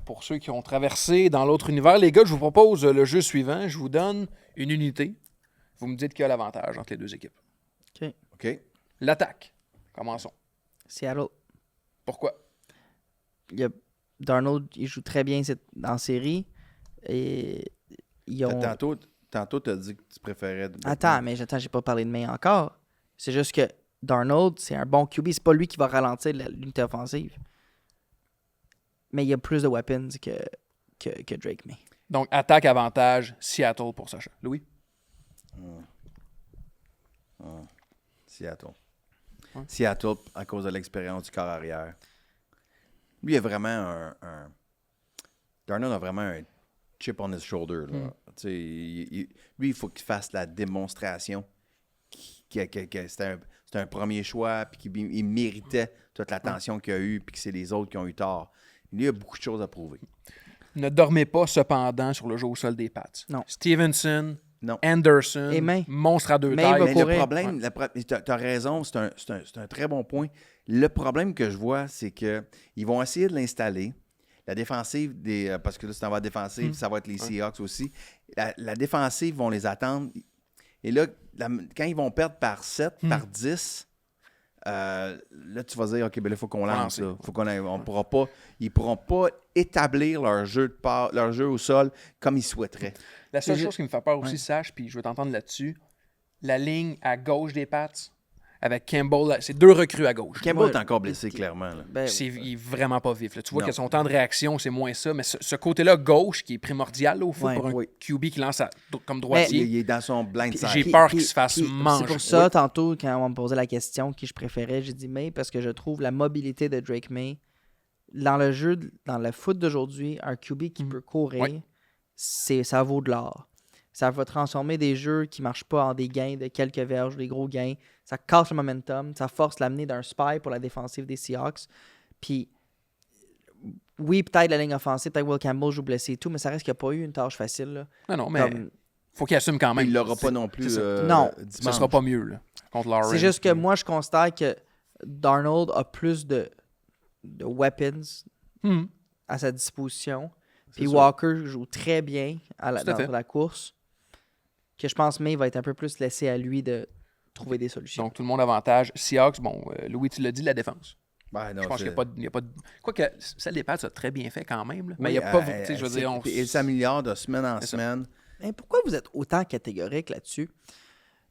pour ceux qui ont traversé dans l'autre univers, les gars, je vous propose le jeu suivant. Je vous donne une unité. Vous me dites qui a l'avantage entre les deux équipes. OK. L'attaque. Commençons. Seattle. Pourquoi? Darnold, il joue très bien dans la série. Et ils ont... Tantôt, tu as dit que tu préférais... Attends, j'ai pas parlé de main encore. C'est juste que Darnold, c'est un bon QB. C'est pas lui qui va ralentir l'unité offensive. Mais il y a plus de weapons que Drake May. Donc, attaque avantage, Seattle pour Sacha. Louis? Seattle. Ouais. Seattle, à cause de l'expérience du corps arrière. Lui, il a vraiment Darnold a vraiment un chip on his shoulder. Là. Lui, il faut qu'il fasse la démonstration que c'était un premier choix, puis qu'il méritait toute l'attention qu'il a eue, puis que c'est les autres qui ont eu tort. Lui, il a beaucoup de choses à prouver. Ne dormez pas cependant sur le jeu au sol des Pats. Non. Stevenson, Non. Anderson, Et May. monstre à deux May tailles. va Mais courir. le problème, tu as raison, c'est un très bon point. Le problème que je vois, c'est qu'ils vont essayer de l'installer. La défensive, parce que là, c'est en va défensive, ça va être les Seahawks aussi. La défensive vont les attendre. Et là, quand ils vont perdre par 7, par 10, là, tu vas dire, OK, ben là, il faut qu'on lance. Là. Ils pourront pas établir leur jeu au sol comme ils souhaiteraient. La seule chose qui me fait peur aussi, Sach, puis je veux t'entendre là-dessus, la ligne à gauche des Pats, avec Campbell, c'est deux recrues à gauche. Campbell est encore blessé, clairement. Là. Il est vraiment pas vif. Là. Tu vois que son temps de réaction, c'est moins ça. Mais ce côté-là, gauche, qui est primordial là, au foot pour un QB qui lance comme droitier. Il est dans son blind side. J'ai peur qu'il se fasse manger. C'est pour ça, tantôt, quand on me posait la question qui je préférais, j'ai dit May parce que je trouve la mobilité de Drake May dans le jeu, dans le foot d'aujourd'hui, un QB qui peut courir, ça vaut de l'or. Ça va transformer des jeux qui ne marchent pas en des gains de quelques verges, des gros gains. Ça casse le momentum. Ça force l'amener d'un spy pour la défensive des Seahawks. Puis, oui, peut-être la ligne offensive, peut-être Will Campbell joue blessé et tout, mais ça reste qu'il n'y a pas eu une tâche facile. Là. Non, mais faut qu'il assume quand même. Il ne l'aura pas non plus. Non, ce sera pas mieux là, contre Lawrence. C'est juste que moi, je constate que Darnold a plus de weapons à sa disposition. Puis Walker joue très bien dans la course. Que je pense May va être un peu plus laissé à lui de trouver des solutions. Donc, tout le monde avantage. Seahawks, bon, Louis, tu l'as dit, la défense. Ben, non, je pense qu'il n'y a pas de... Quoique, celle des Pats a très bien fait quand même. Là. Mais oui, il n'y a pas... je veux dire, il s'améliore de semaine en semaine. Mais pourquoi vous êtes autant catégorique là-dessus?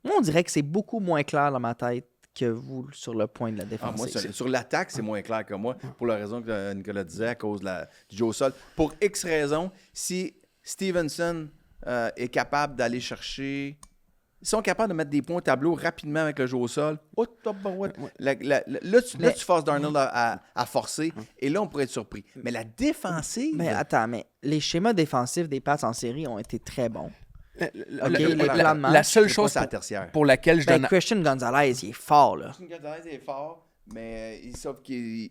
Moi, on dirait que c'est beaucoup moins clair dans ma tête que vous sur le point de la défense. Moi, sur l'attaque, c'est moins clair que moi, pour la raison que Nicolas disait, à cause du jeu au sol. Pour X raisons, si Stevenson est capable d'aller chercher... Ils sont capables de mettre des points au tableau rapidement avec le jeu au sol. Là, tu forces Darnold à forcer, et là, on pourrait être surpris. Mais la défensive... Mais attends, mais les schémas défensifs des Pats en série ont été très bons. La seule chose pour laquelle je donne... Christian Gonzalez, il est fort, là. Christian Gonzalez est fort, mais sauf qu'il...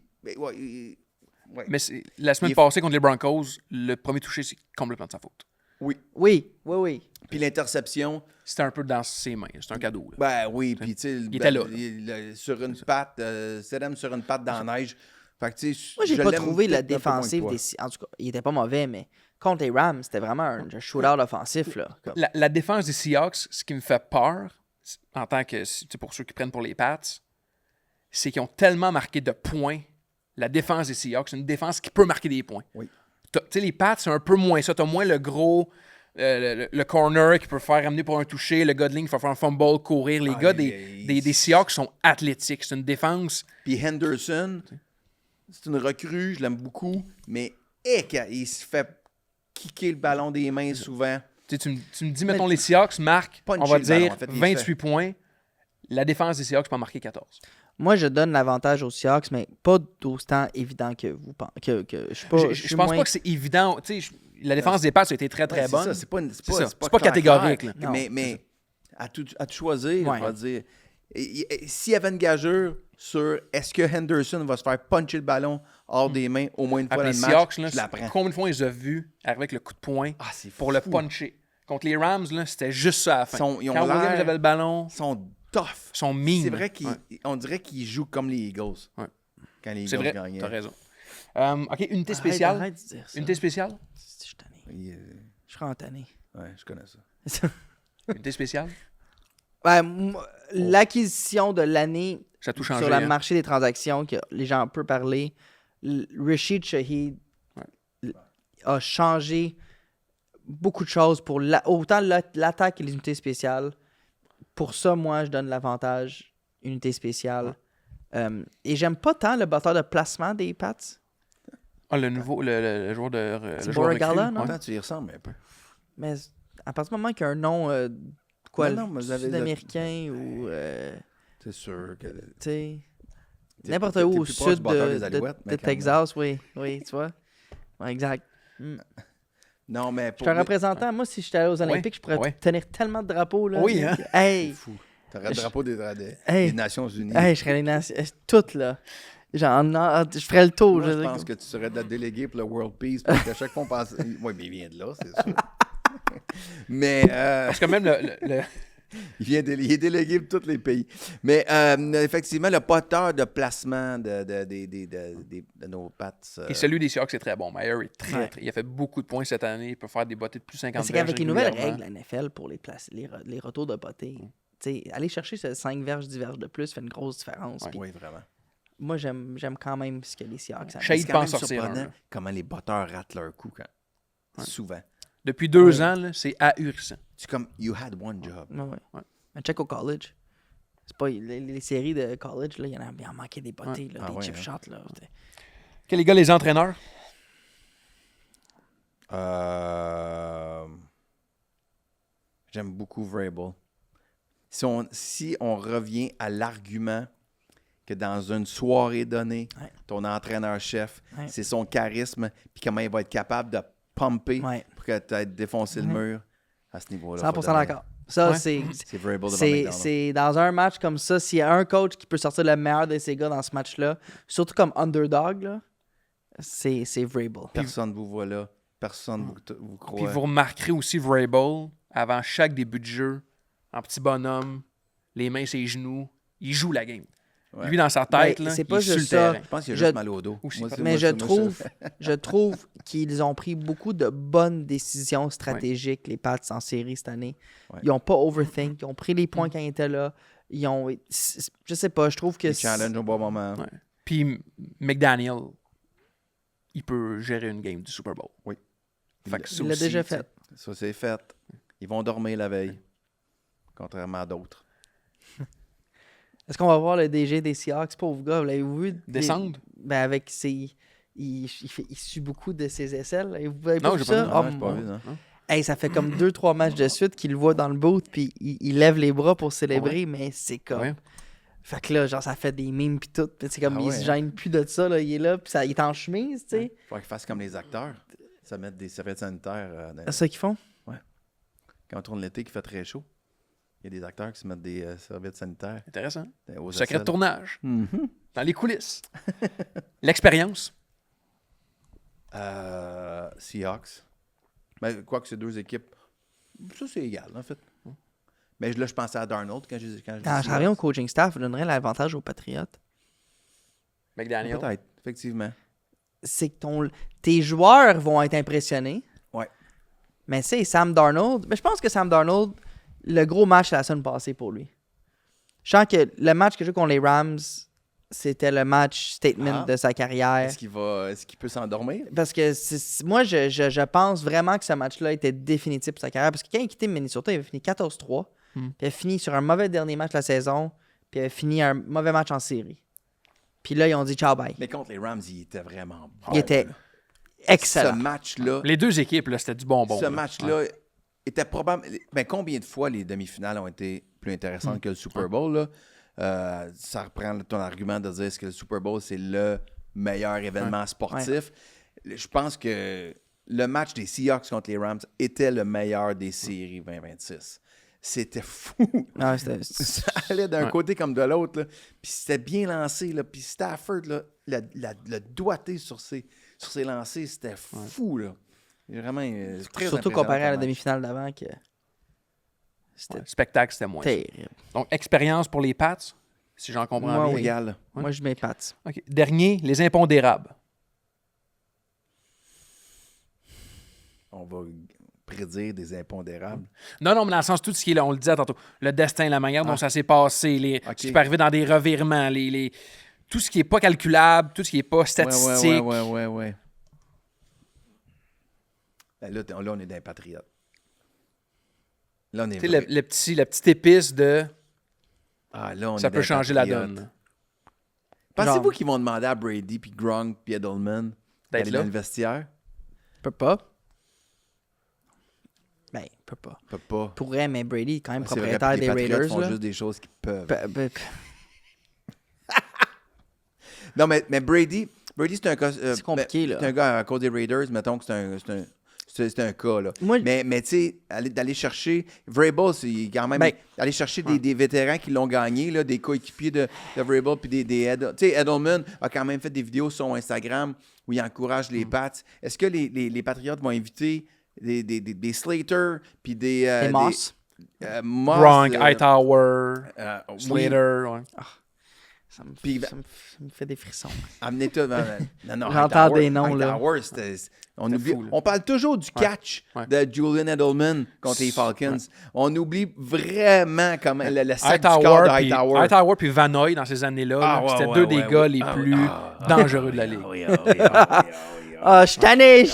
Mais la semaine passée contre les Broncos, le premier touché, c'est complètement de sa faute. Oui. Puis l'interception... C'était un peu dans ses mains. C'est un cadeau. Là. Ben oui, puis tu sais... Il était là. Sur une patte, Sedem sur une patte dans la neige. Fait que, moi, j'ai pas trouvé la défensive des... En tout cas, il était pas mauvais, mais contre les Rams, c'était vraiment un shootout offensif. Là. La défense des Seahawks, ce qui me fait peur, en tant que... pour ceux qui prennent pour les Pats, c'est qu'ils ont tellement marqué de points. La défense des Seahawks, c'est une défense qui peut marquer des points. Oui. Tu sais, les Pats, c'est un peu moins ça. Tu as moins le gros... le corner qui peut faire amener pour un toucher, le Godling qui peut faire un fumble, courir. Les gars des Seahawks sont athlétiques. C'est une défense. Puis Henderson, c'est une recrue, je l'aime beaucoup, mais il se fait kicker le ballon des mains souvent. Tu me dis, mettons, les Seahawks marquent, on va dire, 28 points. La défense des Seahawks peut en marquer 14. Moi, je donne l'avantage aux Seahawks, mais pas d'aussi évident que vous pensez. Je pense pas que c'est évident. La défense des Pats a été très, très bonne. C'est pas catégorique. Là. Mais à tout choisir, on va dire. S'il y avait une gageure sur est-ce que Henderson va se faire puncher le ballon hors des mains au moins une fois dans le match, Seahawks, je la prends. Combien de fois ils ont vu arriver avec le coup de poing pour le puncher? Contre les Rams, là, c'était juste ça à la fin. Quand Williams avait le ballon... Ils sont tough. Ils sont mean. C'est vrai qu'on dirait qu'ils jouent comme les Eagles. Ouais. Quand les Eagles gagnaient. T'as raison. OK, unité spéciale. Arrête de dire ça. Unité spéciale. Je suis tanné. Je suis tanné. Ouais, je connais ça. Unité spéciale. Ouais, l'acquisition de l'année Ça a tout changé. sur le hein. marché des transactions, que les gens peuvent parler, Rashid Shaheed a changé beaucoup de choses pour autant l'attaque et les unités spéciales. Pour ça, moi, je donne l'avantage unité spéciale. Et j'aime pas tant le batteur de placement des Pats. Ah, le nouveau, le joueur de. C'est le joueur Borregala, recru, non? ouais. Attends, tu y ressembles un peu. Mais à partir du moment qu'il y a un nom Non, mais vous avez- sud-américain ou C'est sûr que... tu sais, T'es- n'importe t'es où plus au proche sud du batteur des de Alouettes, mais quand même. Texas, oui, tu vois. Ouais, exact. Non, mais Je pour suis un lui- représentant. Moi, si j'étais allé aux Olympiques, je pourrais ouais. tenir tellement de drapeaux. Là, Oui, hein? Hey, C'est fou. T'aurais le drapeau des Hey. Nations Unies. hey, je serais les nations. Toutes, là. Genre, je ferais le tour. Moi, je veux dire. pense que tu serais de la déléguée pour le World Peace, parce qu'à chaque fois on pense... Oui, mais il vient de là, c'est sûr. Mais Parce que même le- il est délégué pour tous les pays. Mais effectivement, le poteur de placement de nos pattes... Et celui des Seahawks est très bon. Mayer est Ouais. il a fait beaucoup de points cette année. Il peut faire des bottées de plus 50 C'est qu'avec les nouvelles régulièrement. règles, la NFL, pour les retours de potée, tu sais, aller chercher ce 5 verges, 10 verges de plus fait une grosse différence. Ouais. Puis Oui, vraiment. moi, j'aime quand même ce que les Seahawks amènent. Shade C'est quand peut en même sortir un, surprenant là. comment les botteurs ratent leur coup souvent. Depuis 2 ans, là, c'est ahurissant. C'est comme, you had one job. Ouais. Mais check au college. C'est pas les séries de college, là, il y en manquait des potées, là, Ah des ouais, chip hein. shots. Là. OK, les gars, les entraîneurs. J'aime beaucoup Vrabel. Si on revient à l'argument que dans une soirée donnée, Ouais. ton entraîneur-chef, Ouais. c'est son charisme, puis comment il va être capable de pumper Ouais. pour que tu aies défoncé le mur à ce niveau-là. 100% d'accord. Ça, Ouais. c'est Vrabel devant McDonald's. c'est dans un match comme ça, s'il y a un coach qui peut sortir le meilleur de ses gars dans ce match-là, surtout comme underdog, là, c'est Vrabel. Personne ne vous voit là. Personne ne vous Puis croit. vous remarquerez aussi Vrabel, avant chaque début de jeu, en petit bonhomme, les mains sur les genoux, il joue la game. Ouais. Lui, dans sa tête, Mais là, c'est il pas est sur le juste ça. terrain. Je pense qu'il a Je- juste mal au dos. Aussi, Moi, peut-être. c'est- Mais moi, je c'est- je trouve qu'ils ont pris beaucoup de bonnes décisions stratégiques, les Pats en série cette année. Ouais. Ils n'ont pas overthink, ils ont pris les points quand ils étaient là. Ils ont, je sais pas, je trouve que Il challenge au bon moment. Ouais. Puis McDaniel, il peut gérer une game du Super Bowl. Oui. Fait que ça il l'a aussi, déjà tu sais, fait. Ça, c'est fait. Ils vont dormir la veille. Contrairement à d'autres. Est-ce qu'on va voir le DG des Seahawks, pauvre gars, vous l'avez-vous vu? Descendre? Ben avec ses... Il suit beaucoup de ses aisselles. là. Vous avez Non, pas j'ai vu pas ça? vu, Oh, j'ai pas mon- vu, non. Hey, ça fait comme 2-3 matchs de suite qu'il le voit dans le boot, puis il lève les bras pour célébrer, mais c'est comme... Ouais. Fait que là, genre, ça fait des mimes pis tout. Puis c'est comme, Ah il ouais, se hein? gêne plus de ça, là. Il est là, puis il est en chemise, tu sais. Il faudrait qu'ils fassent comme les acteurs. Ça mettre des serviettes sanitaires C'est ça qu'ils font? quand on tourne l'été qui fait très chaud. Il y a des acteurs qui se mettent des serviettes sanitaires Intéressant. aux Secret de aisselles. tournage. Mhm. Dans les coulisses. L'expérience. Seahawks. Ben, quoi que ces deux équipes, ça c'est égal en fait. Mais là, je pensais à Darnold quand je dis Quand Seahawks. je reviens au coaching staff, je donnerais l'avantage aux Patriotes. McDaniel. Peut-être, effectivement. C'est que tes joueurs vont être impressionnés. Ouais. Mais c'est Sam Darnold. Mais je pense que Sam Darnold, le gros match la semaine passée pour lui. Je sens que le match que j'ai contre les Rams, c'était le match statement Ah. de sa carrière. Est-ce qu'il peut s'endormir? Parce que moi, je pense vraiment que ce match-là était définitif pour sa carrière. Parce que quand il a quitté Minnesota, il avait fini 14-3. Puis il a fini sur un mauvais dernier match de la saison. Puis il a fini un mauvais match en série. Puis là, ils ont dit ciao, bye. Mais contre les Rams, il était vraiment bon. Il était là. excellent. Ce match-là, Les deux équipes, là, c'était du bonbon. ce là. match-là Ouais. était probable. Ben, combien de fois les demi-finales ont été plus intéressantes que le Super Bowl? Là? Ça reprend ton argument de dire est-ce que le Super Bowl, c'est le meilleur événement sportif. Je pense que le match des Seahawks contre les Rams était le meilleur des séries 2026. C'était fou. Ah, c'était- Ça allait d'un Ouais. côté comme de l'autre. là. Puis c'était bien lancé. Là. Puis Stafford, là, le doigté sur ses lancers, c'était fou. Là. Vraiment, très Surtout impressionnant comparé à la comme match. demi-finale d'avant, que c'était Ouais. Spectacle, c'était moins. terrible. Donc, expérience pour les Pats, si j'en comprends Moi, bien. oui. Égal. Moi, je mets Pats. OK. Dernier, les impondérables. on va prédire des impondérables. Non, mais dans le sens, tout ce qui est là, on le disait tantôt, le destin, la manière dont ça s'est passé, ce qui peut arriver dans des revirements, tout ce qui n'est pas calculable, tout ce qui n'est pas statistique. Ouais. Ben là, on est dans les patriotes. Là, on est Tu sais, la petite épice de... là, on ça est peut des changer la patriotes. donne. Pensez-vous qu'ils vont demander à Brady, puis Gronk, puis Edelman d'aller là? dans le vestiaire? Peut pas. Ben, peut pas. Peut pas. Pourrait, mais Brady est quand même C'est vrai, propriétaire puis les des Patriots Raiders. font Là. juste des choses qu'ils peuvent. Ben, Non, mais Brady, c'est un cas... c'est compliqué, là. C'est un gars à cause des Raiders, mettons que c'est un cas, là. Moi, Mais tu sais, d'aller chercher... Vrabel, c'est quand même... Ben, aller chercher des vétérans qui l'ont gagné, là, des coéquipiers de Vrabel, puis des tu sais, Edelman a quand même fait des vidéos sur son Instagram où il encourage les Pats. Est-ce que les Patriots vont inviter des Slater, puis des Moss. Moss, Gronk, Hightower, oui. Slater, ouais. Ça me, Puis, ça me fait des frissons. Amenez tout. Non, J'entends des noms, là. Hightower, on oublie. fou, là. On parle toujours du catch de Julian Edelman contre les Falcons. Ouais. On oublie vraiment comme le sac du corps de Hightower. Hightower puis Vanoy dans ces années-là. C'était deux des gars les plus dangereux de la ligue. Je suis tanné,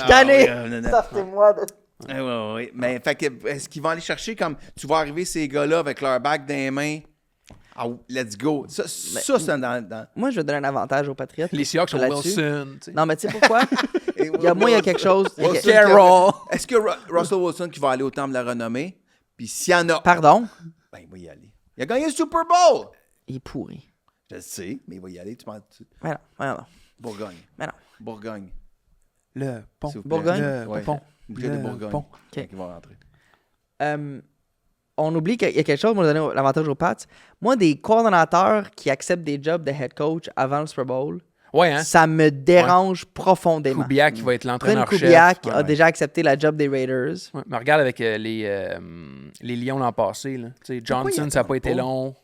Sortez-moi de... Oui. Mais fait que, est-ce qu'ils vont aller chercher comme tu vas arriver ces gars-là avec leur bague dans les mains? Ah, let's go. Ça c'est dans... Moi, je vais donner un avantage aux Patriots. Les Seahawks sont là-dessus. Wilson. Tu sais. Non, mais tu sais pourquoi? il y a quelque chose. Carroll. Est-ce que Russell Wilson qui va aller au Temple de la Renommée? Puis s'il y en a... Pardon? Ben, il va y aller. Il a gagné le Super Bowl! Il est pourri. Je le sais, mais il va y aller. Mais non. Bourgogne. Mais non. Bourgogne. Le pont. S'il vous plaît. Bourgogne? Le pont. Le Bourgogne. pont. OK. Qui va rentrer. On oublie qu'il y a quelque chose, moi, je vais donner l'avantage aux Pats. Moi, des coordonnateurs qui acceptent des jobs de head coach avant le Super Bowl, Ouais, hein? ça me dérange profondément. Kubiak qui va être Brent l'entraîneur-chef. Kubiak a Ouais. déjà accepté la job des Raiders. Ouais, mais regarde avec les Lions l'an passé. Là. Tu sais, Johnson, ça n'a pas été pas? long.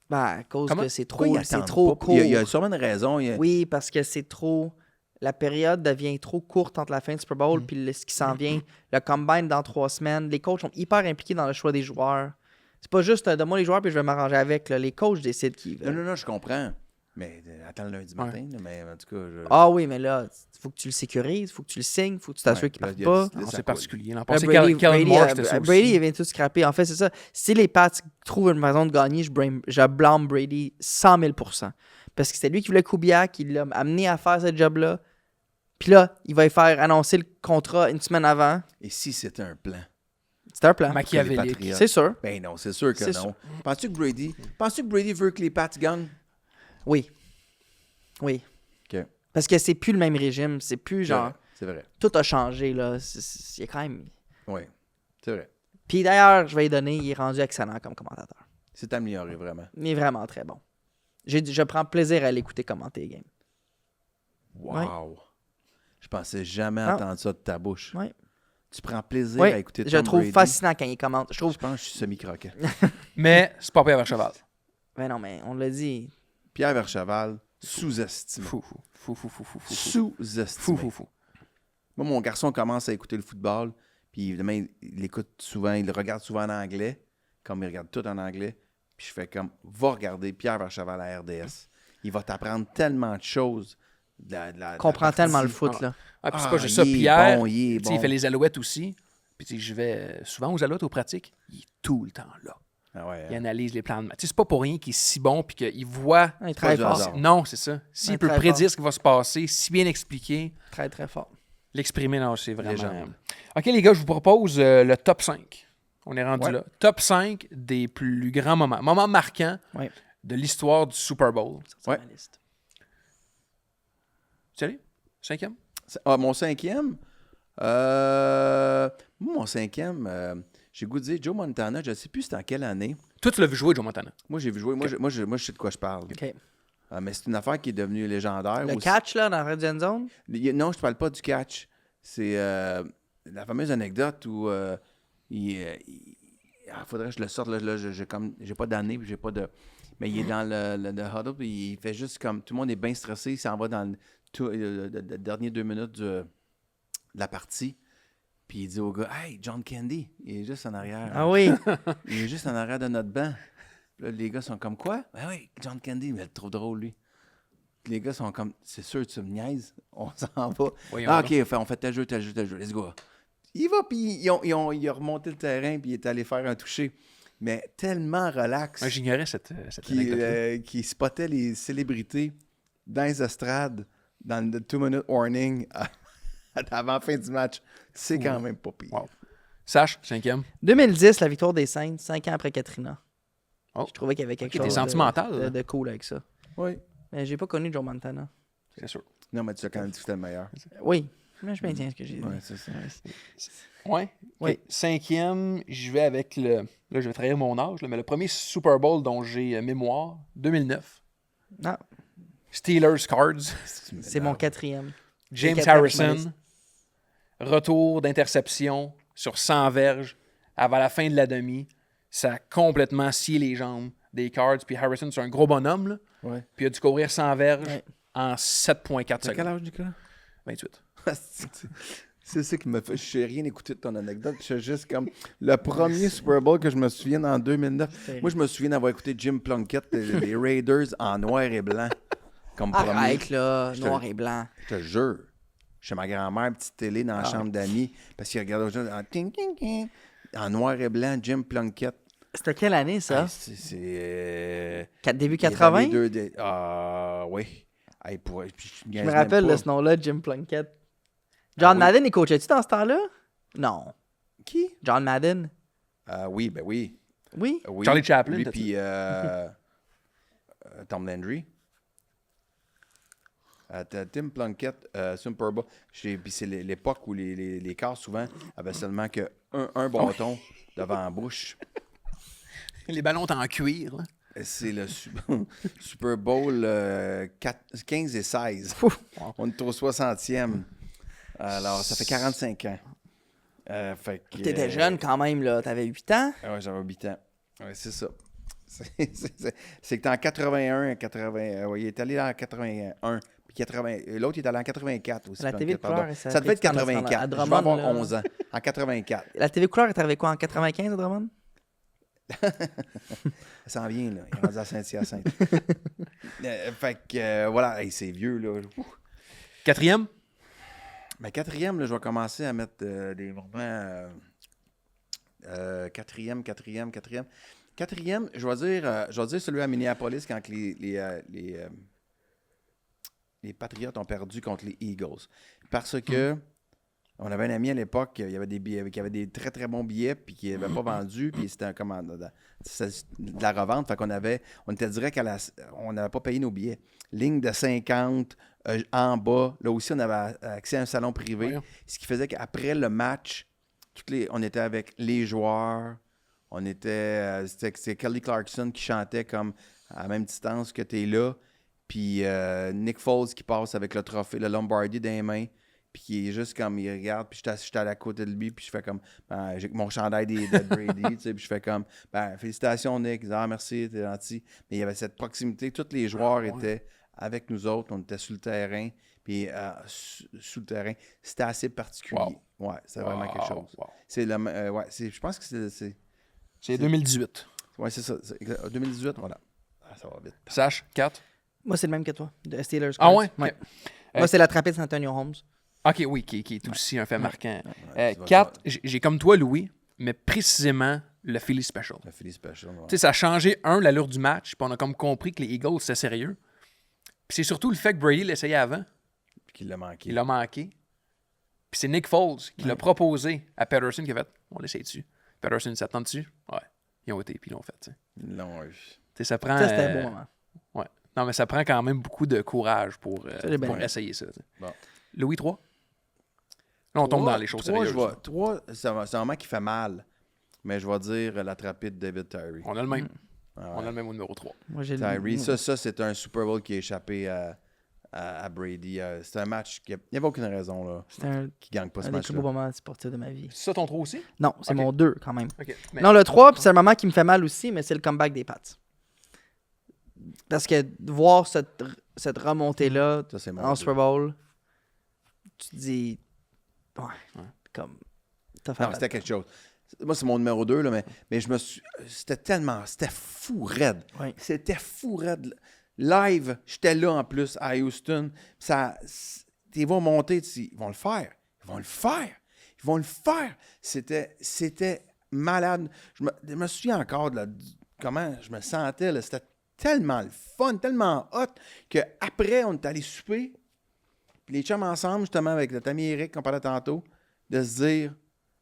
Ben, à cause Comment? que c'est Pourquoi trop, ils c'est attendent trop pas? court. Il y a sûrement une raison. Oui, parce que c'est trop... La période devient trop courte entre la fin du Super Bowl puis ce qui s'en vient. Le combine dans 3 semaines. Les coachs sont hyper impliqués dans le choix des joueurs. C'est pas juste donne-moi les joueurs puis je vais m'arranger avec. Là. Les coachs décident qui veulent. Non, je comprends. Mais attends le lundi matin. Là, mais en tout cas... Ah oui, mais là, il faut que tu le sécurises, il faut que tu le signes, il faut que tu t'assures qu'il ne là, parte pas. Non, ça c'est coule. particulier. L'an Là, passé, Brady, Kellen Moore, c'était ça Brady, aussi. il vient tout scraper. En fait, c'est ça. Si les Pats trouvent une raison de gagner, je blâme Brady 100 000 %. Parce que c'est lui qui voulait Kubiak, qui l'a amené à faire ce job-là. Puis là, il va lui faire annoncer le contrat une semaine avant. Et si c'était un plan? C'est un plan. Machiavélique. Patriots. C'est sûr. Ben non, c'est sûr que C'est non. sûr. Penses-tu que Brady veut que les Pats gagnent? Oui. Oui. OK. Parce que c'est plus le même régime. C'est plus genre... C'est vrai. Tout a changé, là. Il y a quand même... Oui, c'est vrai. Puis d'ailleurs, je vais lui donner, il est rendu excellent comme commentateur. C'est amélioré, vraiment. Il est vraiment très bon. Je prends plaisir à l'écouter commenter les games. Wow! Ouais. Je pensais jamais Ah. entendre ça de ta bouche. Ouais. Tu prends plaisir Oui, à écouter Tom je le trouve Brady. fascinant quand il commente. Je trouve... Je pense que je suis semi-croquant. Mais c'est pas Pierre Vercheval. Ben non, mais on l'a dit. Pierre Vercheval, sous-estimé. Fou. Sous-estimé. Fou. Moi, mon garçon commence à écouter le football, puis évidemment, il écoute souvent, il le regarde souvent en anglais, comme il regarde tout en anglais. Puis je fais comme, va regarder Pierre Vercheval à RDS. Il va t'apprendre tellement de choses. Comprend tellement le foot, là. Ah, puis c'est pas juste ça. il est Pierre, bon, il est tu sais, il bon. fait les Alouettes aussi. Puis tu sais, je vais souvent aux Alouettes aux pratiques. Il est tout le temps là. Ah ouais, Il analyse les plans de match. Tu sais, c'est pas pour rien qu'il est si bon puis qu'il voit... Il travaille du fort. hasard. Non, c'est ça. S'il Ouais, peut très prédire fort. ce qui va se passer, si bien expliquer, Très, très fort. l'exprimer, non, c'est vraiment... Légende. OK, les gars, je vous propose le top 5. On est rendu Ouais. là. Top 5 des plus grands moments marquants Ouais. de l'histoire du Super Bowl. C'est Ouais. ma liste. Salut? 5e? Mon cinquième? Mon cinquième, j'ai goût de dire Joe Montana, je ne sais plus c'était en quelle année. Toi, tu l'as vu jouer, Joe Montana. Moi, j'ai vu jouer. Moi, je sais de quoi je parle. OK. Mais c'est une affaire qui est devenue légendaire. Le aussi. catch, là, dans la Red Zone? Non, je ne parle pas du catch. C'est la fameuse anecdote où il faudrait que je le sorte. Là, j'ai pas d'année, puis j'ai pas de... Mais il est dans le huddle, puis il fait juste comme... Tout le monde est bien stressé, il s'en va dans les dernières 2 minutes de la partie. Puis il dit au gars, hey, John Candy, il est juste en arrière. Ah oui. Il est juste en arrière de notre banc. Puis là, les gars sont comme quoi? Ben oui, John Candy, mais il est trop drôle, lui. Puis les gars sont comme, c'est sûr, tu me niaises, on s'en va. Voyons Ah, donc. OK, on fait tel jeu, let's go. Il va, puis il a remonté le terrain, puis il est allé faire un toucher. Mais tellement relax Moi, j'ignorais cette anecdote-là. qu'il spottait les célébrités dans les estrades, dans le 2-minute warning avant la fin du match. C'est quand même pas pire. Wow. Sache, 5e. 2010, la victoire des Saints, 5 ans après Katrina. Oh. Je trouvais qu'il y avait quelque Ok, t'es chose sentimental, là. de cool avec ça. Oui. Mais j'ai pas connu Joe Montana. C'est sûr. Non, mais tu as quand même dit que c'était le meilleur. Oui. Mais je maintiens ce que j'ai dit. Ouais, c'est ça. Ouais. Oui. OK. 5e, je vais avec le. Là, je vais trahir mon âge, là, mais le premier Super Bowl dont j'ai mémoire, 2009. Ah, Steelers Cards. c'est mon 4e. James Le 4e Harrison. Retour d'interception sur 100 verges avant la fin de la demi. Ça a complètement scié les jambes des Cards. Puis Harrison, c'est un gros bonhomme, là. Ouais. Puis il a dû courir 100 verges Ouais. en 7,4 T'as quel secondes. âge, Nicolas? 28. C'est ça qui me fait. Je n'ai rien écouté de ton anecdote. Je suis juste comme. Le premier Super Bowl que je me souviens en 2009. Moi, je me souviens d'avoir écouté Jim Plunkett, les Raiders en noir et blanc. Comme premier. Arrête, là, Je te- noir et blanc. Je te jure. Chez ma grand-mère, petite télé dans la Ah. chambre d'amis. Parce qu'il regardait aux gens en ting, ting, ting. En noir et blanc, Jim Plunkett. C'était quelle année, ça? Hey, c'est. Début il est dans 80? les deux oui. Hey, Je me rappelle de ce nom-là, Jim Plunkett. John oui. Madden, il coachait-tu dans ce temps-là? Non. Qui? John Madden? Oui, ben oui. Oui? Oui. Charlie Chaplin, Lui, t'as-tu? puis Tom Landry. Tim Plunkett, Super Bowl. Puis c'est l'époque où les cars, souvent, avaient seulement un bâton devant la bouche. Les ballons étaient en cuir, là. C'est le Super Bowl 15 et 16. On est au 60e. Alors, ça fait 45 ans. T'étais jeune quand même, là. T'avais 8 ans? Oui, j'avais 8 ans. Oui, c'est ça. C'est que t'es en 81, il est allé en 81. Puis l'autre, il est allé en 84 aussi. La TV de pardon. couleur, Ça devait être à 84. Je Drummond, vais avoir là. 11 ans. En 84. La TV couleur est arrivée quoi, en 95 à Drummond? Ça s'en vient, là. Il est rendu à Saint-Hyacinthe. Voilà, hey, c'est vieux, là. Ouh. 4e? Mais 4e, là, je vais commencer à mettre des moments. 4e. 4e, je vais dire celui à Minneapolis quand les Patriots ont perdu contre les Eagles. Parce que on avait un ami à l'époque qui avait des billets, qui avait des très très bons billets puis qui n'avait pas vendu, puis c'était de la revente. Fait on était direct on n'avait pas payé nos billets. Ligne de 50 en bas. Là aussi, on avait accès à un salon privé. Voyons. Ce qui faisait qu'après le match, on était avec les joueurs. On était. C'était Kelly Clarkson qui chantait comme à la même distance que tu es là. Puis Nick Foles qui passe avec le trophée, le Lombardi dans les mains. Puis qui est juste comme, il regarde, puis j'étais à la côté de lui, puis je fais comme, j'ai mon chandail de Brady, tu sais, puis je fais comme, félicitations Nick, merci, t'es gentil. Mais il y avait cette proximité, tous les joueurs étaient avec nous autres, on était sur le terrain, puis sous le terrain, c'était assez particulier. Wow. Ouais, c'est vraiment quelque chose. Wow. Je pense que C'est 2018. ouais, c'est ça, 2018, voilà. Ça va vite. Sache, 4. Moi, c'est le même que toi, de Steelers. Ah Cards. ouais? Ouais. Ok. Moi, c'est l'attrapé de Santonio Holmes. OK, oui, qui est aussi un fait marquant. Ouais, tu vas 4, j'ai comme toi, Louis, mais précisément le Philly Special. Le Philly Special, ouais. Tu sais, ça a changé, l'allure du match, puis on a comme compris que les Eagles, c'était sérieux. Puis c'est surtout le fait que Brady l'essayait avant, Puis qu'il l'a manqué. il l'a manqué. Puis c'est Nick Foles qui l'a proposé à Patterson qui a fait « On l'essaye dessus. » Patterson s'attend dessus. Ouais, ils ont été, puis ils l'ont fait. Tu sais. Ils l'ont eu. Tu sais, ça prend... Ça, c'était un bon moment. Ouais. Non, mais ça prend quand même beaucoup de courage pour j'ai bien aimé. essayer ça. Tu sais. Bon. Louis 3? Là, on tombe dans les choses sérieuses. 3, c'est un moment qui fait mal. Mais je vais dire l'attrapé de David Tyree. On a le même. Ah On a ouais. le même au numéro 3. Moi, j'ai Tyree, ça c'est un Super Bowl qui a échappé à Brady. C'est un match il n'y avait aucune raison là, C'était un qui ne gagne pas ce des plus beaux match-là. moments sportifs de ma vie. C'est ça ton 3 aussi? Non, c'est Ok. mon 2 quand même. OK. Mais- Non, le 3, puis c'est un moment qui me fait mal aussi, mais c'est le comeback des Pats. Parce que de voir cette remontée-là Ça, c'est mon en deux. Super Bowl, tu te dis, ouais, comme Non, c'était quelque chose. Moi, c'est mon numéro 2, là, mais je me suis... C'était fou raide. Oui. C'était fou raide. Live, j'étais là en plus à Houston. Ils vont monter, ils vont le faire. Ils vont le faire. Ils vont le faire. C'était malade. Je me souviens encore de comment je me sentais. Là. C'était tellement le fun, tellement hot, qu'après, on est allé souper. Puis les chums ensemble, justement, avec notre ami Eric, qu'on parlait tantôt, de se dire,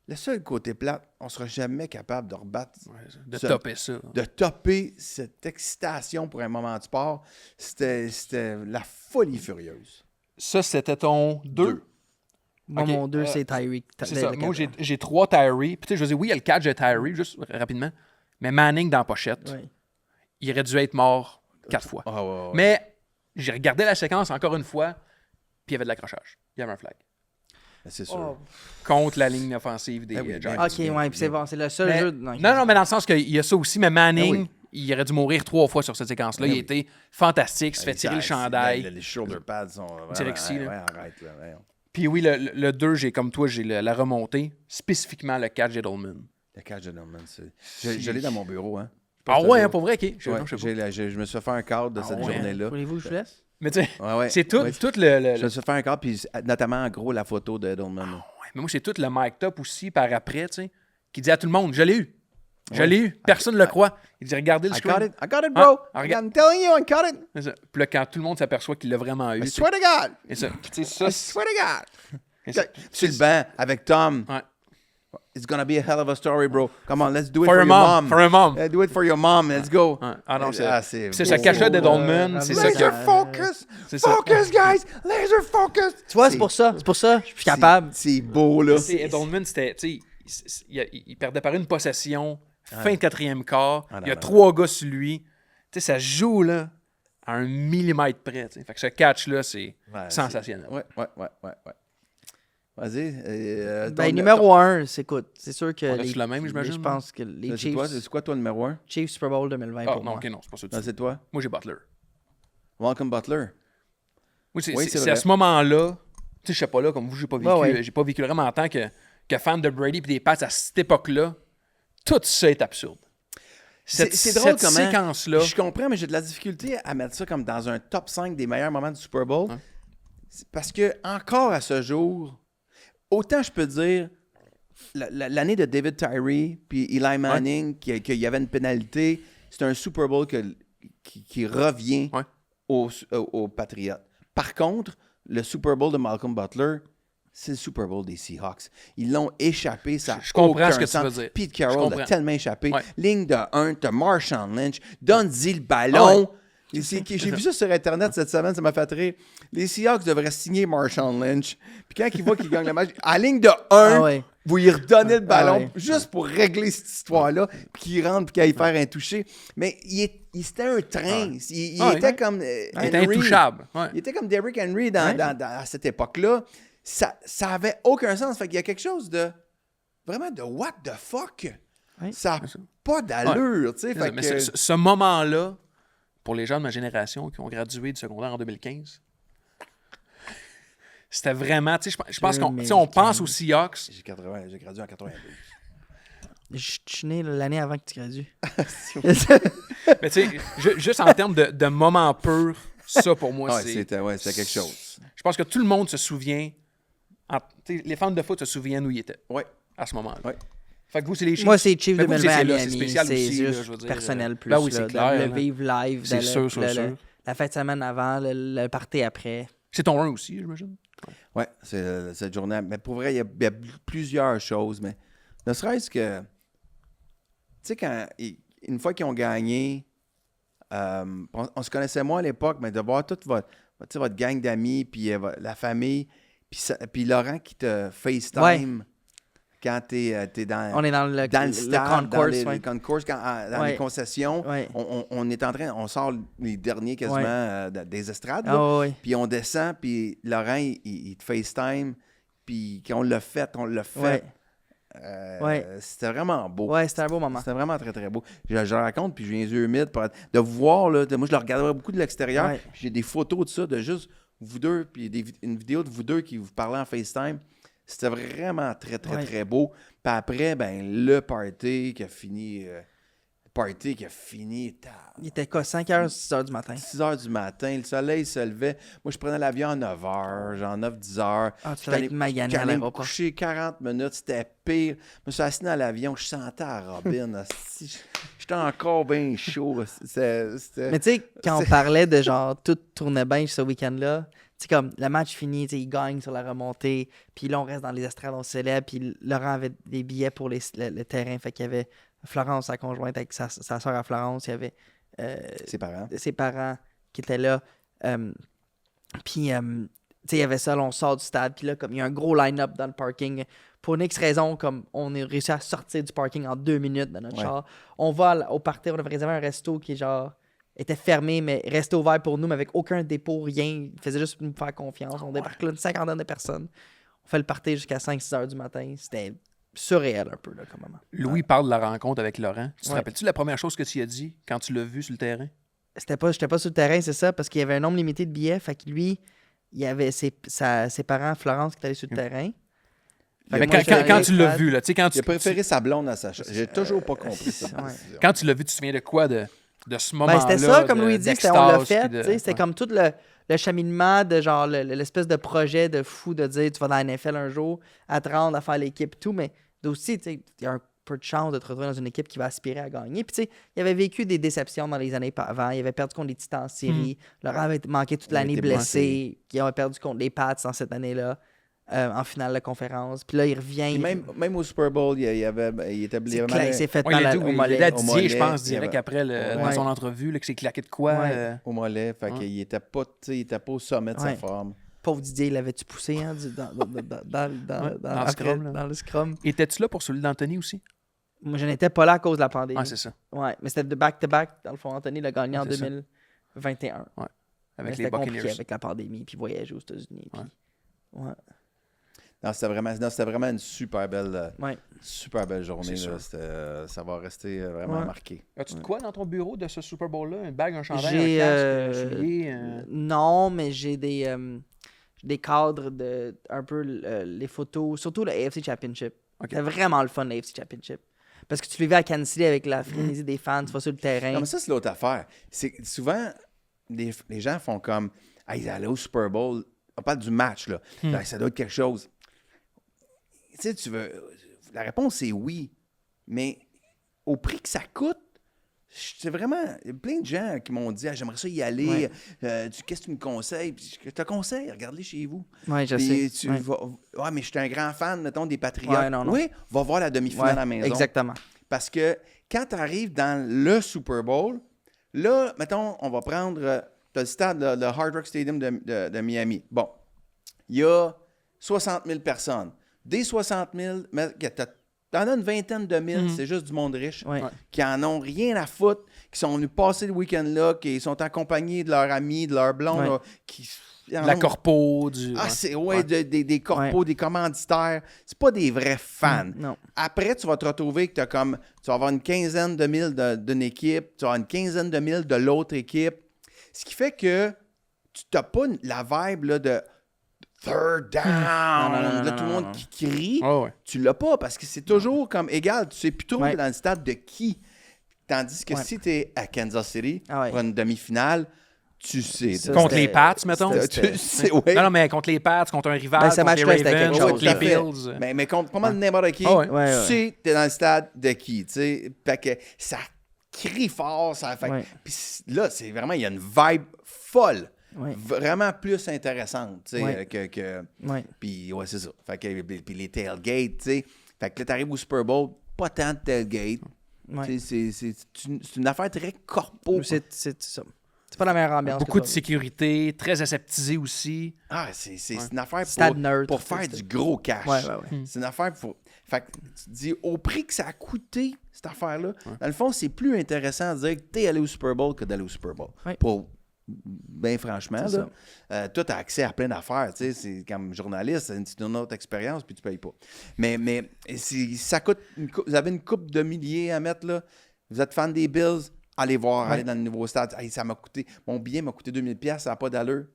le seul côté plate, on ne sera jamais capable de rebattre. De topper ça. De topper cette excitation pour un moment de sport. C'était la folie furieuse. Ça, c'était ton 2. Moi, Ok, mon 2, c'est Tyreek. C'est ça. Moi, j'ai 3 Tyree. Puis, tu sais, je veux dire, oui, il y a le catch de Tyree, juste rapidement. Mais Manning dans la pochette, il aurait dû être mort 4 fois. Ouais. Mais j'ai regardé la séquence encore une fois, puis il y avait de l'accrochage. Il y avait un flag. C'est sûr. Contre la ligne offensive des Giants. OK, ouais, puis c'est bon. C'est le seul Mais, jeu. non, mais dans le sens qu'il y a ça aussi. Mais Manning, il aurait dû mourir 3 fois sur cette séquence-là. Il était fantastique. Il se fait tirer le chandail. Les shoulder pads sont vraiment... Tirexie, là. Ouais, arrête, là. Ouais. Puis oui, le 2, j'ai comme toi, j'ai la remontée. Spécifiquement le catch d'Edelman. Le catch de Norman, je l'ai dans mon bureau, hein. Ah ouais, hein, pour vrai, OK. Ouais, je me suis fait un cadre de cette journée-là. Voulez-vous que je vous laisse? Mais tu sais, Ouais. c'est tout le... Je me suis fait un cadre, puis notamment, en gros, la photo de Edelman. Ouais, mais moi, c'est tout le mic top aussi par après, tu sais, qui dit à tout le monde, je l'ai eu. Je l'ai eu. Personne ne le croit. Il dit, regardez le screen. I got it, bro. I'm telling you, I got it. C'est ça. Puis là, quand tout le monde s'aperçoit qu'il l'a vraiment eu. I swear to God. Et ça, tu sais, ça, I swear to God. et ça, Sur le banc, avec Tom. Ouais. It's gonna be a hell of a story, bro. Come on, let's do it For for your your mom. mom. For your mom. Do it for your mom. Let's go. Ouais. Ah non, c'est c'est ce cachet d'Edelman, c'est ça Laser que... focus. C'est ça. Focus, guys. Laser focus. Tu vois, c'est pour ça. C'est pour ça. Je suis capable. C'est beau, là. Edelman, c'était, tu sais, il perdait par une possession, fin de 4e quart, il y a non. 3 gars sur lui. Tu sais, ça joue, là, à 1 millimètre près, tu sais. Fait que ce catch-là, c'est sensationnel. Ouais. Vas-y. Numéro 1, c'est sûr que. On reste le même, j'imagine, Je pense que les C'est Chiefs. quoi, c'est quoi, toi, le numéro 1? Chiefs Super Bowl 2020 Ah, pour non, moi. OK, non, c'est pas ça. Non, c'est toi? Moi, j'ai Butler. Malcolm Butler. Oui, c'est Oui, c'est à vrai. ce moment-là, tu sais, je sais pas là, comme vous, j'ai pas vécu, Ouais. j'ai pas vécu vraiment en tant que fan de Brady et des Pats à cette époque-là. Tout ça est absurde. C'est drôle cette comment... séquence-là. Je comprends, mais j'ai de la difficulté à mettre ça comme dans un top 5 des meilleurs moments du Super Bowl. Ouais. C'est parce que, encore à ce jour, autant je peux dire, l'année de David Tyree puis Eli Manning, qu'il y avait une pénalité, c'est un Super Bowl qui revient aux Patriots. Par contre, le Super Bowl de Malcolm Butler, c'est le Super Bowl des Seahawks. Ils l'ont échappé, ça Je comprends aucun ce que tu sens. veux dire. Pete Je Carroll comprends. l'a tellement échappé. Ouais. Ligne de 1, t'as Marshawn Lynch, donne-y le ballon. Ah J'ai vu ça sur Internet cette semaine, ça m'a fait rire. Les Seahawks devraient signer Marshawn Lynch. Puis quand ils voient qu'ils gagnent le match, à la ligne de 1, vous lui redonnez le ballon juste pour régler cette histoire-là, puis qu'il rentre puis qu'il aille faire un toucher. Mais c'était un train. Il était comme Il était intouchable. Ouais. Il était comme Derrick Henry à cette époque-là. Ça avait aucun sens. Fait qu'il y a quelque chose de vraiment de what the fuck. Ouais. Ça n'a pas d'allure. Tu sais, fait Mais que... ce moment-là, pour les gens de ma génération qui ont gradué du secondaire en 2015, c'était vraiment, tu sais, je pense qu'on, tu sais, on pense aux Seahawks. J'ai gradué en 92. Je suis né l'année avant que tu gradues. Mais tu sais, juste en termes de moments purs, ça pour moi, c'était quelque chose. Je pense que tout le monde se souvient, les fans de foot se souviennent où ils étaient à ce moment-là. Ouais. Fait que vous, c'est les Chiefs. Moi, c'est Chiefs Mais vous, 2020 à c'est Miami. spécial C'est aussi, là, juste je veux dire. personnel plus. Ben oui, c'est là, clair. de le vivre live. C'est sûr, sûr. La fête de semaine avant, le party après. C'est ton 1 aussi, j'imagine. Oui, c'est cette journée. Mais pour vrai, il y a plusieurs choses. Mais ne serait-ce que, tu sais, une fois qu'ils ont gagné, on se connaissait moins à l'époque, mais de voir toute votre gang d'amis, puis la famille, puis Laurent qui te FaceTime quand t'es dans... On est dans le stade, concourse. dans les concourses, dans les concessions. Ouais. On est en train... On sort les derniers quasiment des estrades. là. Ah oui. Puis on descend, puis Laurent, il te FaceTime, puis qu'on l'a fait. C'était vraiment beau. Ouais, c'était un beau moment. C'était vraiment très, très beau. Je le raconte, puis je viens les yeux humides de voir, là, moi, je le regardais beaucoup de l'extérieur. Ouais. Puis j'ai des photos de ça, de juste vous deux, puis une vidéo de vous deux qui vous parlaient en FaceTime. C'était vraiment très, très, très beau. Puis après, ben le party qui a fini... Il était quoi, 5h, 6h du matin? 6h du matin, le soleil se levait. Moi, je prenais l'avion à 9h, genre 9-10h. Ah, tu devais être magané à J'allais me l'aéroport. coucher 40 minutes, c'était pire. Je me suis assis dans l'avion, je sentais la robine. asti. J'étais encore bien chaud. C'était... Mais tu sais, quand on parlait de genre tout tournait bien ce week-end-là, tu sais, comme le match fini, tu sais, il gagne sur la remontée, puis là, on reste dans les estrades, on célèbre, puis Laurent avait des billets pour le terrain, fait qu'il y avait Florence, sa conjointe, avec sa soeur à Florence, il y avait ses parents qui étaient là. Puis, tu sais, il y avait ça, là, on sort du stade, puis là, comme il y a un gros line-up dans le parking. Pour une X raison, comme on a réussi à sortir du parking en 2 minutes dans notre char. On va au party, on avait réservé un resto qui, genre, était fermé, mais restait ouvert pour nous, mais avec aucun dépôt, rien. Il faisait juste nous faire confiance. On débarque là, une cinquantaine de personnes. On fait le party jusqu'à 5-6 heures du matin. C'était surréel un peu, là, comme moment. Louis parle de la rencontre avec Laurent. Tu te rappelles-tu la première chose que tu as dit quand tu l'as vu sur le terrain? J'étais pas sur le terrain, c'est ça, parce qu'il y avait un nombre limité de billets. Fait que lui, il y avait ses parents, Florence, qui étaient allés sur le terrain. Mais quand tu l'as vu, là, tu sais, quand Il a préféré sa blonde à sa... J'ai toujours pas compris ça. Quand tu l'as vu, tu te souviens de quoi de ce moment-là? C'était ça, comme Louis dit, on l'a fait. C'était Ouais. comme tout le cheminement de genre l'espèce de projet de fou de dire tu vas dans la NFL un jour, à te rendre, à faire l'équipe et tout, mais aussi, tu sais, il y a un peu de chance de te retrouver dans une équipe qui va aspirer à gagner. Puis, tu sais, il avait vécu des déceptions dans les années avant. Il avait perdu contre les Titans en série. Laurent avait manqué toute l'année blessé. Il avait perdu contre les Pats dans cette année-là, en finale de conférence. Puis là, il revient. Même au Super Bowl, il était blessé. Il s'est fait Ouais, mal il au a mollet. dit, je pense, direct après dans son entrevue, là, que c'est claqué de quoi. Au mollet. Fait qu'il était pas au sommet de sa forme. Pauvre Didier, il l'avait-tu poussé hein, dans le scrum? Étais-tu là pour celui d'Anthony aussi? Moi, je n'étais pas là à cause de la pandémie. Ah, c'est ça. Ouais, mais c'était de back-to-back. Dans le fond, Anthony l'a gagné en c'est ça. 2021. Ouais. Avec Mais les c'était compliqué Buccaneers. avec la pandémie, puis voyager aux États-Unis. Puis... Ouais. Non, c'était vraiment une super belle journée. C'est Là. Ça va rester vraiment marqué. As-tu de quoi dans ton bureau de ce Super Bowl-là? Une bague, un chandail, J'ai, un casque, un soulier? Non, mais j'ai des cadres de un peu les photos, surtout le AFC Championship. Okay. C'était vraiment le fun, le AFC Championship. Parce que tu vivais à Kansas City avec la frénésie des fans, tu vas sur le terrain. Non, mais ça, c'est l'autre affaire. C'est souvent, les gens font comme ils allaient au Super Bowl. On parle du match, là. Ben, ça doit être quelque chose. Tu sais, la réponse est oui. Mais au prix que ça coûte, c'est vraiment... Il y a plein de gens qui m'ont dit j'aimerais ça y aller. Qu'est-ce que tu me conseilles? Puis je te conseille, regardez chez vous. Oui, je sais. Mais je suis un grand fan, mettons, des Patriots. Ouais, non. Oui, va voir la demi-finale à la maison. Exactement. Parce que quand tu arrives dans le Super Bowl, là, mettons, on va prendre... t'as le stade, le Hard Rock Stadium de Miami. Bon, il y a 60 000 personnes. Des 60 000, t'en as une vingtaine de mille, c'est juste du monde riche, qui en ont rien à foutre, qui sont venus passer le week-end-là, qui sont accompagnés de leurs amis, de leurs blondes, là, la corpo, des corpos, des commanditaires. C'est pas des vrais fans. Non. Après, tu vas te retrouver que tu vas avoir une quinzaine de mille d'une équipe, tu vas avoir une quinzaine de mille de l'autre équipe. Ce qui fait que tu n'as pas la vibe là, de third down, là, tout le monde qui crie. Tu l'as pas parce que c'est toujours comme égal. Tu sais plutôt dans le stade de qui. Tandis que si tu es à Kansas City pour une demi-finale, tu sais. Contre les Pats, mettons. Tu sais, Non, mais contre les Pats, contre un rival, ce contre les Ravens, contre les Bills. Mais contre pas mal n'importe qui, tu sais tu es dans le stade de qui. Tu sais. Fait que ça crie fort. Ça fait... Puis là, c'est vraiment, il y a une vibe folle. Vraiment plus intéressante, tu sais, Puis, c'est ça. Fait que, puis les tailgates, tu sais. Fait que là, t'arrives au Super Bowl, pas tant de tailgate. C'est une affaire très corpo. C'est ça. C'est pas la meilleure ambiance. Beaucoup de sécurité, très aseptisé aussi. C'est une affaire pour faire du gros cash. C'est une affaire pour... Fait que tu te dis, au prix que ça a coûté, cette affaire-là, dans le fond, c'est plus intéressant de dire que t'es allé au Super Bowl que d'aller au Super Bowl. Bien franchement, toi, tu as accès à plein d'affaires. C'est comme journaliste, c'est une autre expérience, puis tu ne payes pas. Mais si ça coûte, vous avez une coupe de milliers à mettre là, vous êtes fan des Bills, allez voir, allez dans le nouveau stade. Hey, mon billet m'a coûté 2000$, ça n'a pas d'allure.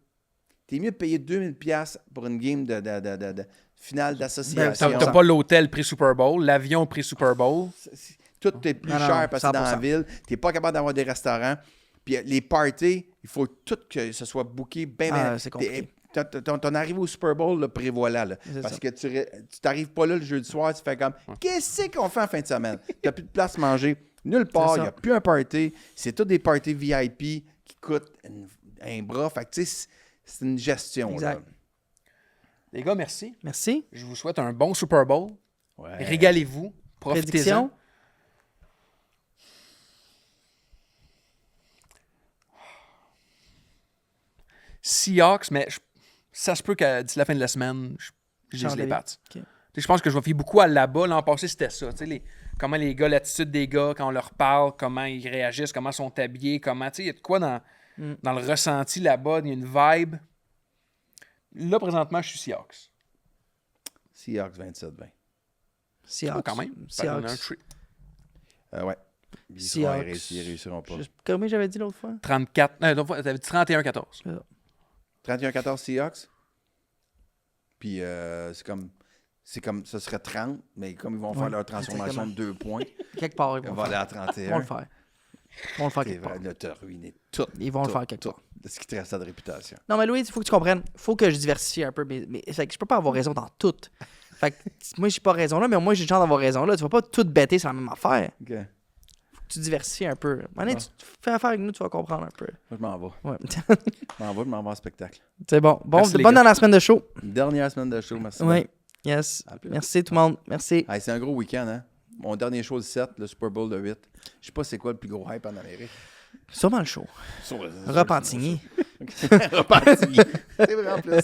T'es mieux de payer 2000$ pour une game de finale d'association. T'as pas l'hôtel pré-Super Bowl, l'avion pré-Super Bowl. Tout est plus Non, cher parce que dans la 100%. ville, tu n'es pas capable d'avoir des restaurants. Puis les parties, il faut tout que ce soit booké bien. C'est compliqué. Ton arrivée au Super Bowl, là, prévois-la. Là, C'est parce ça. que tu t'arrives pas là le jeudi soir, tu fais comme qu'est-ce qu'on fait en fin de semaine? Tu n'as plus de place à manger. Nulle part, C'est il ça. n'y a plus un party. C'est tous des parties VIP qui coûtent un bras. Fait que tu sais, c'est une gestion. Exact. Là. Les gars, merci. Merci. Je vous souhaite un bon Super Bowl. Ouais. Régalez-vous. Profitez-en. Prédiction. Seahawks, mais ça se peut qu'à d'ici la fin de la semaine, je dise Change les d'avis. Pats. Ok. Je pense que je vais fier beaucoup à là-bas. L'an passé, c'était ça. Comment les gars, l'attitude des gars, quand on leur parle, comment ils réagissent, comment ils sont habillés, comment. Il y a de quoi dans le ressenti là-bas, il y a une vibe. Là, présentement, je suis Seahawks. Seahawks 27-20. Seahawks. Oh, quand même. Seahawks. Ouais. Ils Seahawks. réussiront pas. Combien j'avais dit l'autre fois? 34. T'avais dit 31-14. 31-14 Seahawks. Puis c'est comme ce serait 30, mais comme ils vont faire leur transformation exactement. de 2 points, Quelque part, ils ils vont vont le aller faire. à Ils vont 31. le faire. Ils vont le faire C'est quelque part. vrai, là, t'as ruiné tout. Ils vont le faire quelque part. De ce qui te reste de réputation. Non, mais Louis, il faut que tu comprennes. Il faut que je diversifie un peu. Mais fait que je peux pas avoir raison dans tout. Fait que moi, j'ai pas raison là, mais moi, j'ai le chance d'avoir raison là. Tu vas pas tout bêter sur la même affaire. OK. Moi, Faut que tu diversifies un peu. Maintenant, tu fais affaire avec nous, tu vas comprendre un peu. je m'en vais. Ouais. Je m'en vais en spectacle. C'est bon. Bon, Merci, les bonne gars. dans la semaine de show. Dernière semaine de show, merci. Oui. Yes. À plus. Merci tout le monde. Merci. Hey, c'est un gros week-end, hein? Mon dernier show, le 7, le Super Bowl de 8. Je sais pas c'est quoi le plus gros hype en Amérique. Sûrement le show. Sur le- Repentigny. Repentigny. C'est vrai en plus.